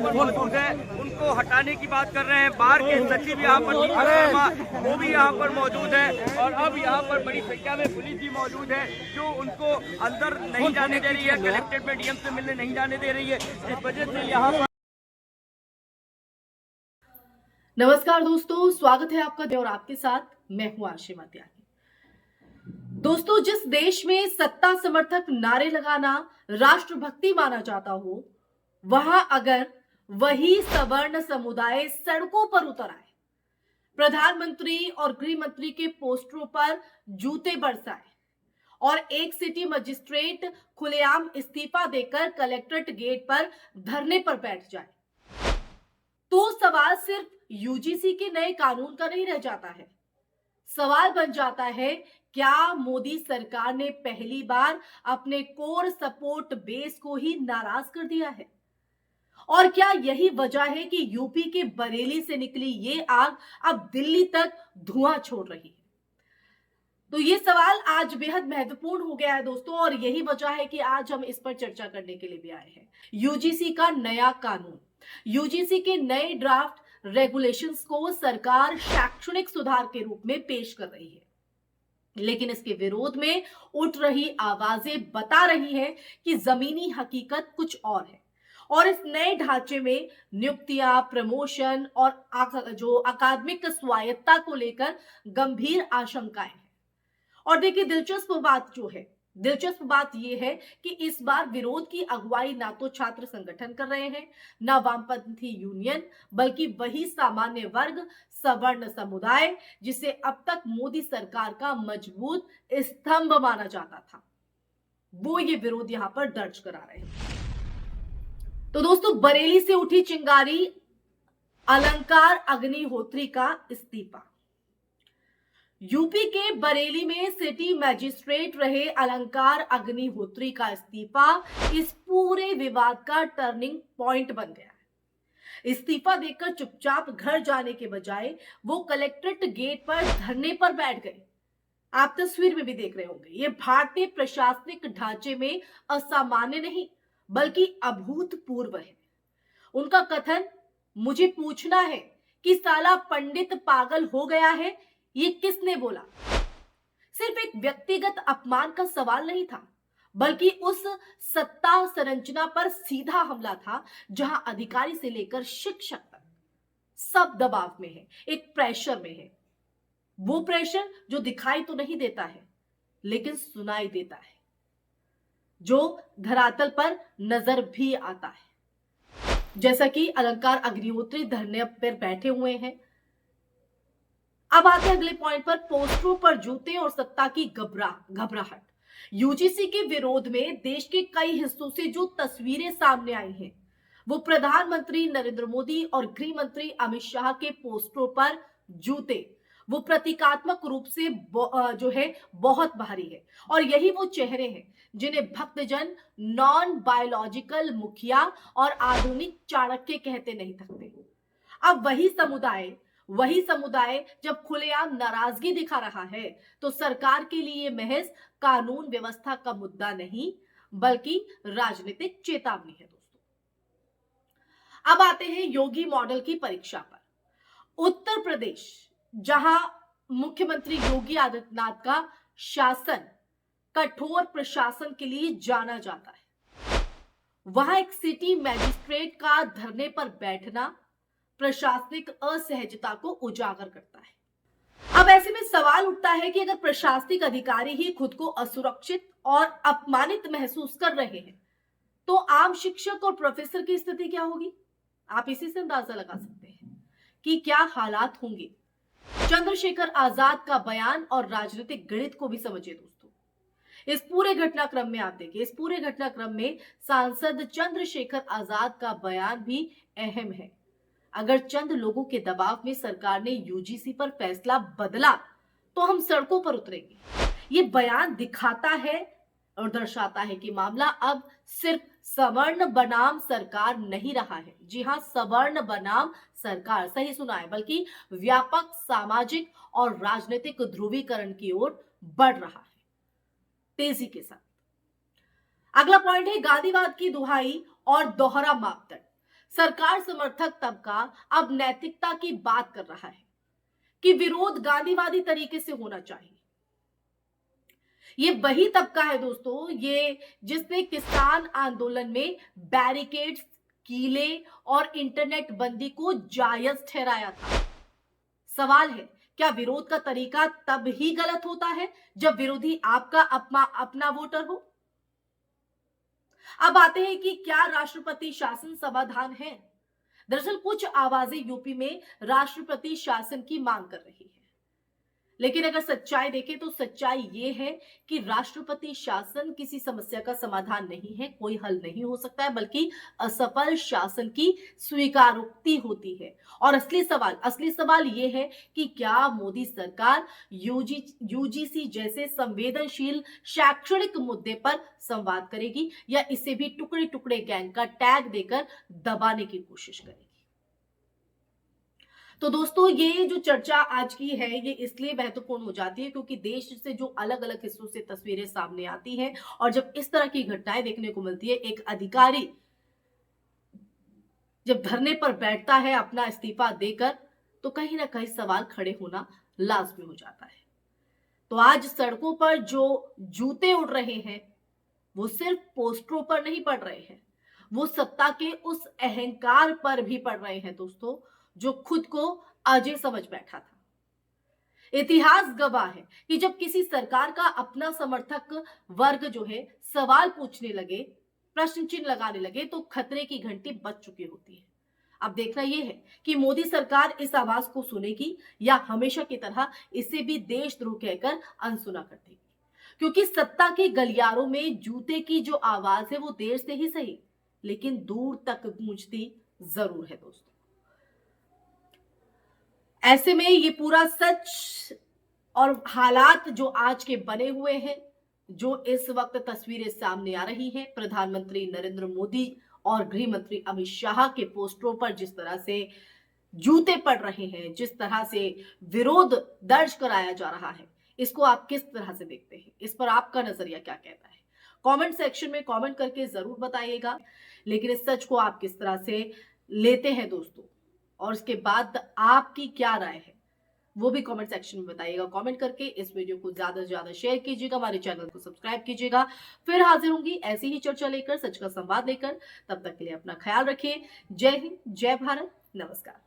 पर मौजूद है उनको हटाने की बात कर रहे हैं। बार के सचिव यहाँ पर वो भी यहाँ पर मौजूद है और अब यहाँ पर बड़ी संख्या में पुलिस भी मौजूद है जो उनको अंदर नहीं जाने दे रही है, कलेक्ट्रेट में डीएम से मिलने नहीं जाने दे रही है। इस वजह से यहाँ पर नमस्कार दोस्तों, स्वागत है आपका और आपके साथ मैं हूं आशिमा त्यागी। दोस्तों, जिस देश में सत्ता समर्थक नारे लगाना राष्ट्रभक्ति माना जाता हो, वहां अगर वही सवर्ण समुदाय सड़कों पर उतर आए, प्रधानमंत्री और गृह मंत्री के पोस्टरों पर जूते बरसाए और एक सिटी मजिस्ट्रेट खुलेआम इस्तीफा देकर कलेक्ट्रेट गेट पर धरने पर बैठ जाए, तो सवाल सिर्फ यूजीसी के नए कानून का नहीं रह जाता है। सवाल बन जाता है, क्या मोदी सरकार ने पहली बार अपने कोर सपोर्ट बेस को ही नाराज कर दिया है? और क्या यही वजह है कि यूपी के बरेली से निकली ये आग अब दिल्ली तक धुआं छोड़ रही है? तो ये सवाल आज बेहद महत्वपूर्ण हो गया है दोस्तों, और यही वजह है कि आज हम इस पर चर्चा करने के लिए भी आए हैं। यूजीसी का नया कानून, यूजीसी के नए ड्राफ्ट रेगुलेशंस को सरकार शैक्षणिक सुधार के रूप में पेश कर रही है, लेकिन इसके विरोध में उठ रही आवाजें बता रही हैं कि जमीनी हकीकत कुछ और है और इस नए ढांचे में नियुक्तियां, प्रमोशन और जो अकादमिक स्वायत्ता को लेकर गंभीर आशंकाएं हैं। और देखिए, दिलचस्प बात यह है कि इस बार विरोध की अगुवाई ना तो छात्र संगठन कर रहे हैं, ना वामपंथी यूनियन, बल्कि वही सामान्य वर्ग, सवर्ण समुदाय, जिसे अब तक मोदी सरकार का मजबूत स्तंभ माना जाता था, वो ये विरोध यहां पर दर्ज करा रहे हैं। तो दोस्तों, बरेली से उठी चिंगारी, अलंकार अग्निहोत्री का इस्तीफा। यूपी के बरेली में सिटी मैजिस्ट्रेट रहे अलंकार अग्निहोत्री का इस्तीफा इस पूरे विवाद का टर्निंग पॉइंट बन गया है। इस्तीफा देकर चुपचाप घर जाने के बजाय वो कलेक्ट्रेट गेट पर धरने पर बैठ गए। आप तस्वीर में भी देख रहे होंगे। ये भारतीय प्रशासनिक ढांचे में असामान्य नहीं बल्कि अभूतपूर्व है। उनका कथन, मुझे पूछना है कि साला पंडित पागल हो गया है, ये किसने बोला? सिर्फ एक व्यक्तिगत अपमान का सवाल नहीं था, बल्कि उस सत्ता संरचना पर सीधा हमला था जहां अधिकारी से लेकर शिक्षक तक सब दबाव में है, एक प्रेशर में है। वो प्रेशर जो दिखाई तो नहीं देता है, लेकिन सुनाई देता है, जो धरातल पर नजर भी आता है। जैसा कि अलंकार अग्निहोत्री धरने पर बैठे हुए हैं। अब आते हैं अगले पॉइंट पर, पोस्टरों पर जूते और सत्ता की घबराहट। यूजीसी के विरोध में देश के कई हिस्सों से जो तस्वीरें सामने आई हैं, वो प्रधानमंत्री नरेंद्र मोदी और गृह मंत्री अमित शाह के पोस्टरों पर जूते, वो प्रतीकात्मक रूप से जो है बहुत भारी है। और यही वो चेहरे हैं जिन्हें भक्तजन नॉन बायोलॉजिकल मुखिया और आधुनिक चाणक्य कहते नहीं थकते। अब वही समुदाय जब खुलेआम नाराजगी दिखा रहा है, तो सरकार के लिए महज कानून व्यवस्था का मुद्दा नहीं बल्कि राजनीतिक चेतावनी है दोस्तों। अब आते हैं योगी मॉडल की परीक्षा पर। उत्तर प्रदेश, जहां मुख्यमंत्री योगी आदित्यनाथ का शासन कठोर प्रशासन के लिए जाना जाता है, वहां एक सिटी मैजिस्ट्रेट का धरने पर बैठना प्रशासनिक असहजता को उजागर करता है। अब ऐसे में सवाल उठता है कि अगर प्रशासनिक अधिकारी ही खुद को असुरक्षित और अपमानित महसूस कर रहे हैं, तो आम शिक्षक और प्रोफेसर की स्थिति क्या होगी? आप इसी से अंदाजा लगा सकते हैं कि क्या हालात होंगे। चंद्रशेखर आजाद का बयान और राजनीतिक गणित को भी समझिए दोस्तों। इस पूरे घटनाक्रम में आप देखिए, इस पूरे घटनाक्रम में सांसद चंद्रशेखर आजाद का बयान भी अहम है। अगर चंद लोगों के दबाव में सरकार ने यूजीसी पर फैसला बदला, तो हम सड़कों पर उतरेंगे। ये बयान दिखाता है और दर्शाता है कि मामला अब सिर्फ सवर्ण बनाम सरकार नहीं रहा है। जी हां, सवर्ण बनाम सरकार, सही सुना है, बल्कि व्यापक सामाजिक और राजनीतिक ध्रुवीकरण की ओर बढ़ रहा है तेजी के साथ। अगला पॉइंट है गांधीवाद की दुहाई और दोहरा मापदंड। सरकार समर्थक तबका अब नैतिकता की बात कर रहा है कि विरोध गांधीवादी तरीके से होना चाहिए। ये वही तबका है दोस्तों, ये जिसने किसान आंदोलन में बैरिकेड्स, कीले और इंटरनेट बंदी को जायज ठहराया था। सवाल है, क्या विरोध का तरीका तब ही गलत होता है जब विरोधी आपका अपना वोटर हो? अब आते हैं कि क्या राष्ट्रपति शासन समाधान है। दरअसल कुछ आवाजें यूपी में राष्ट्रपति शासन की मांग कर रही है, लेकिन अगर सच्चाई देखें तो सच्चाई ये है कि राष्ट्रपति शासन किसी समस्या का समाधान नहीं है, कोई हल नहीं हो सकता है, बल्कि असफल शासन की स्वीकारोक्ति होती है। और असली सवाल ये है कि क्या मोदी सरकार यूजीसी जैसे संवेदनशील शैक्षणिक मुद्दे पर संवाद करेगी या इसे भी टुकड़े टुकड़े गैंग का टैग देकर दबाने की कोशिश करेगी। तो दोस्तों, ये जो चर्चा आज की है ये इसलिए महत्वपूर्ण हो जाती है क्योंकि देश से जो अलग अलग हिस्सों से तस्वीरें सामने आती हैं और जब इस तरह की घटनाएं देखने को मिलती है, एक अधिकारी जब धरने पर बैठता है अपना इस्तीफा देकर, तो कहीं ना कहीं सवाल खड़े होना लाजमी हो जाता है। तो आज सड़कों पर जो जूते उड़ रहे हैं वो सिर्फ पोस्टरों पर नहीं पड़ रहे हैं, वो सत्ता के उस अहंकार पर भी पड़ रहे हैं दोस्तों, जो खुद को अजय समझ बैठा था। इतिहास गवाह है कि जब किसी सरकार का अपना समर्थक वर्ग जो है सवाल पूछने लगे, प्रश्न चिन्ह लगाने लगे, तो खतरे की घंटी बज चुकी होती है। अब देखना यह है कि मोदी सरकार इस आवाज को सुनेगी या हमेशा की तरह इसे भी देशद्रोह कहकर अनसुना कर देगी, क्योंकि सत्ता के गलियारों में जूते की जो आवाज है वो देर से ही सही लेकिन दूर तक गूंजती जरूर है दोस्तों। ऐसे में ये पूरा सच और हालात जो आज के बने हुए हैं, जो इस वक्त तस्वीरें सामने आ रही हैं, प्रधानमंत्री नरेंद्र मोदी और गृह मंत्री अमित शाह के पोस्टरों पर जिस तरह से जूते पड़ रहे हैं, जिस तरह से विरोध दर्ज कराया जा रहा है, इसको आप किस तरह से देखते हैं? इस पर आपका नजरिया क्या कहता है? कमेंट सेक्शन में कमेंट करके जरूर बताइएगा। लेकिन इस सच को आप किस तरह से लेते हैं दोस्तों, और इसके बाद आपकी क्या राय है वो भी कमेंट सेक्शन में बताइएगा। कमेंट करके इस वीडियो को ज्यादा से ज्यादा शेयर कीजिएगा, हमारे चैनल को सब्सक्राइब कीजिएगा। फिर हाजिर होंगी ऐसी ही चर्चा लेकर, सच का संवाद लेकर। तब तक के लिए अपना ख्याल रखिए। जय हिंद, जय भारत, नमस्कार।